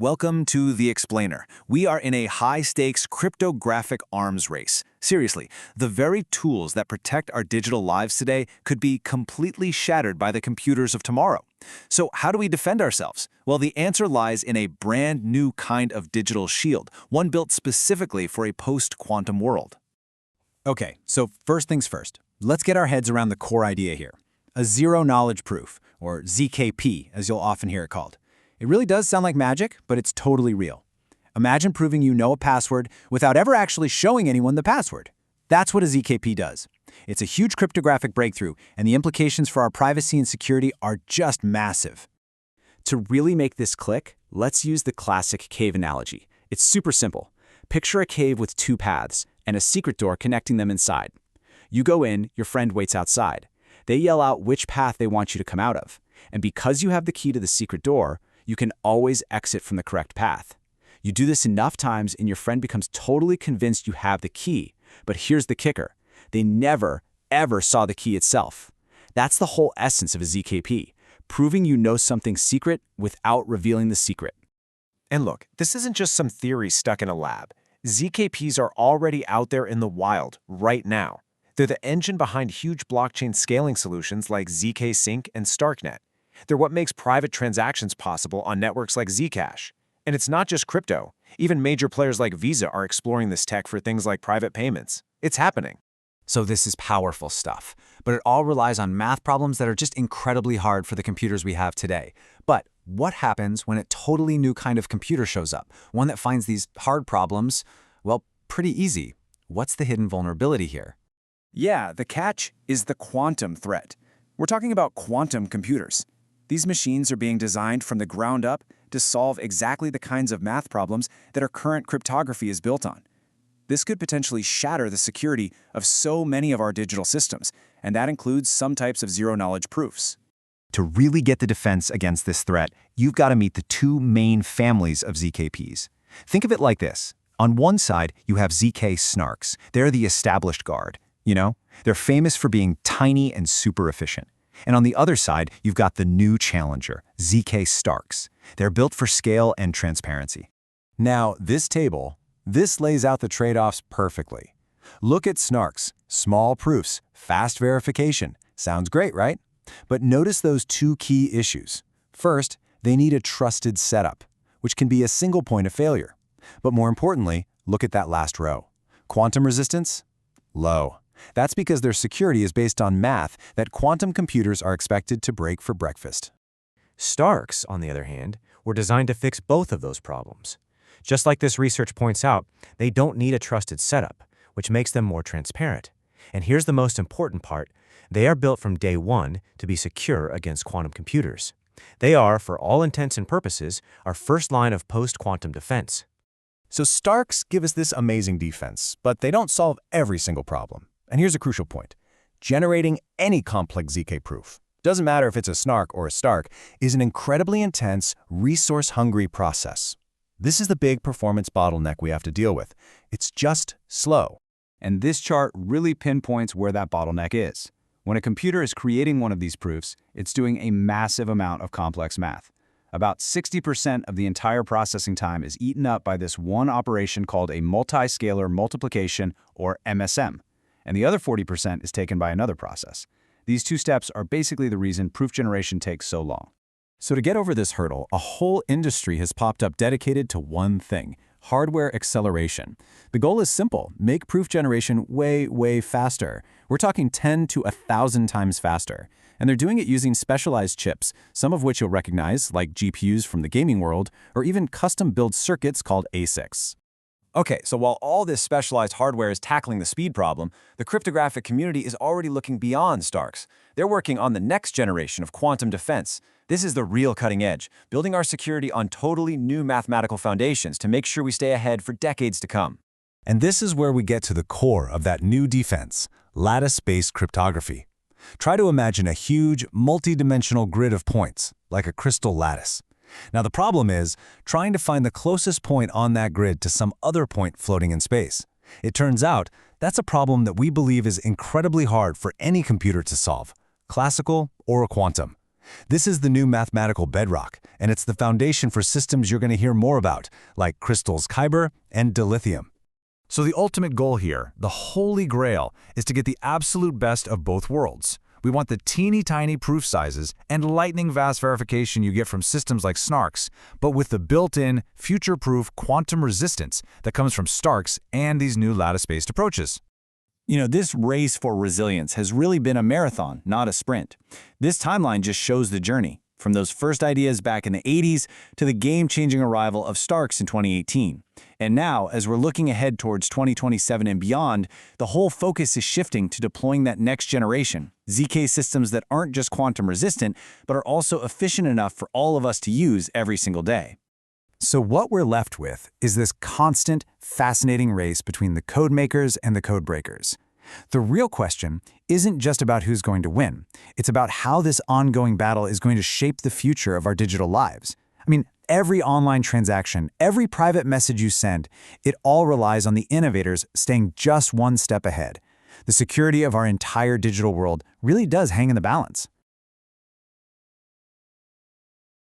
Welcome to The Explainer. We are in a high-stakes cryptographic arms race. Seriously, the very tools that protect our digital lives today could be completely shattered by the computers of tomorrow. So how do we defend ourselves? Well, the answer lies in a brand new kind of digital shield, one built specifically for a post-quantum world. Okay, so first things first. Let's get our heads around the core idea here. A zero-knowledge proof, or ZKP, as you'll often hear it called. It really does sound like magic, but it's totally real. Imagine proving you know a password without ever actually showing anyone the password. That's what a ZKP does. It's a huge cryptographic breakthrough, and the implications for our privacy and security are just massive. To really make this click, let's use the classic cave analogy. It's super simple. Picture a cave with two paths and a secret door connecting them inside. You go in, your friend waits outside. They yell out which path they want you to come out of. And because you have the key to the secret door, you can always exit from the correct path. You do this enough times and your friend becomes totally convinced you have the key. But here's the kicker. They never, ever saw the key itself. That's the whole essence of a ZKP, proving you know something secret without revealing the secret. And look, this isn't just some theory stuck in a lab. ZKPs are already out there in the wild right now. They're the engine behind huge blockchain scaling solutions like zk-Sync and Starknet. They're what makes private transactions possible on networks like Zcash. And it's not just crypto. Even major players like Visa are exploring this tech for things like private payments. It's happening. So this is powerful stuff, but it all relies on math problems that are just incredibly hard for the computers we have today. But what happens when a totally new kind of computer shows up? One that finds these hard problems, well, pretty easy. What's the hidden vulnerability here? Yeah, the catch is the quantum threat. We're talking about quantum computers. These machines are being designed from the ground up to solve exactly the kinds of math problems that our current cryptography is built on. This could potentially shatter the security of so many of our digital systems, and that includes some types of zero-knowledge proofs. To really get the defense against this threat, you've got to meet the two main families of ZKPs. Think of it like this. On one side, you have ZK snarks. They're the established guard. You know, they're famous for being tiny and super efficient. And on the other side, you've got the new challenger, ZK Starks. They're built for scale and transparency. Now, this lays out the trade-offs perfectly. Look at Snarks, small proofs, fast verification. Sounds great, right? But notice those two key issues. First, they need a trusted setup, which can be a single point of failure. But more importantly, look at that last row. Quantum resistance? Low. That's because their security is based on math that quantum computers are expected to break for breakfast. Starks, on the other hand, were designed to fix both of those problems. Just like this research points out, they don't need a trusted setup, which makes them more transparent. And here's the most important part. They are built from day one to be secure against quantum computers. They are, for all intents and purposes, our first line of post-quantum defense. So Starks give us this amazing defense, but they don't solve every single problem. And here's a crucial point. Generating any complex ZK proof, doesn't matter if it's a Snark or a Stark, is an incredibly intense, resource-hungry process. This is the big performance bottleneck we have to deal with. It's just slow. And this chart really pinpoints where that bottleneck is. When a computer is creating one of these proofs, it's doing a massive amount of complex math. About 60% of the entire processing time is eaten up by this one operation called a multiscalar multiplication, or MSM. And the other 40% is taken by another process. These two steps are basically the reason proof generation takes so long. So to get over this hurdle, a whole industry has popped up dedicated to one thing: hardware acceleration. The goal is simple: make proof generation way, way faster. We're talking 10 to 1,000 times faster. And they're doing it using specialized chips, some of which you'll recognize, like GPUs from the gaming world, or even custom-built circuits called ASICs. Okay, so while all this specialized hardware is tackling the speed problem, the cryptographic community is already looking beyond Starks. They're working on the next generation of quantum defense. This is the real cutting edge, building our security on totally new mathematical foundations to make sure we stay ahead for decades to come. And this is where we get to the core of that new defense: lattice-based cryptography. Try to imagine a huge, multi-dimensional grid of points, like a crystal lattice. Now the problem is trying to find the closest point on that grid to some other point floating in space. It turns out that's a problem that we believe is incredibly hard for any computer to solve, classical or quantum. This is the new mathematical bedrock, and it's the foundation for systems you're going to hear more about, like CRYSTALS-Kyber and Dilithium. So the ultimate goal here, the holy grail, is to get the absolute best of both worlds. We want the teeny tiny proof sizes and lightning fast verification you get from systems like SNARKs, but with the built-in, future-proof quantum resistance that comes from STARKs and these new lattice-based approaches. You know, this race for resilience has really been a marathon, not a sprint. This timeline just shows the journey, from those first ideas back in the 80s to the game-changing arrival of STARKs in 2018. And now, as we're looking ahead towards 2027 and beyond, the whole focus is shifting to deploying that next generation, ZK systems that aren't just quantum resistant, but are also efficient enough for all of us to use every single day. So what we're left with is this constant, fascinating race between the code makers and the code breakers. The real question isn't just about who's going to win. It's about how this ongoing battle is going to shape the future of our digital lives. I mean, every online transaction, every private message you send, it all relies on the innovators staying just one step ahead. The security of our entire digital world really does hang in the balance.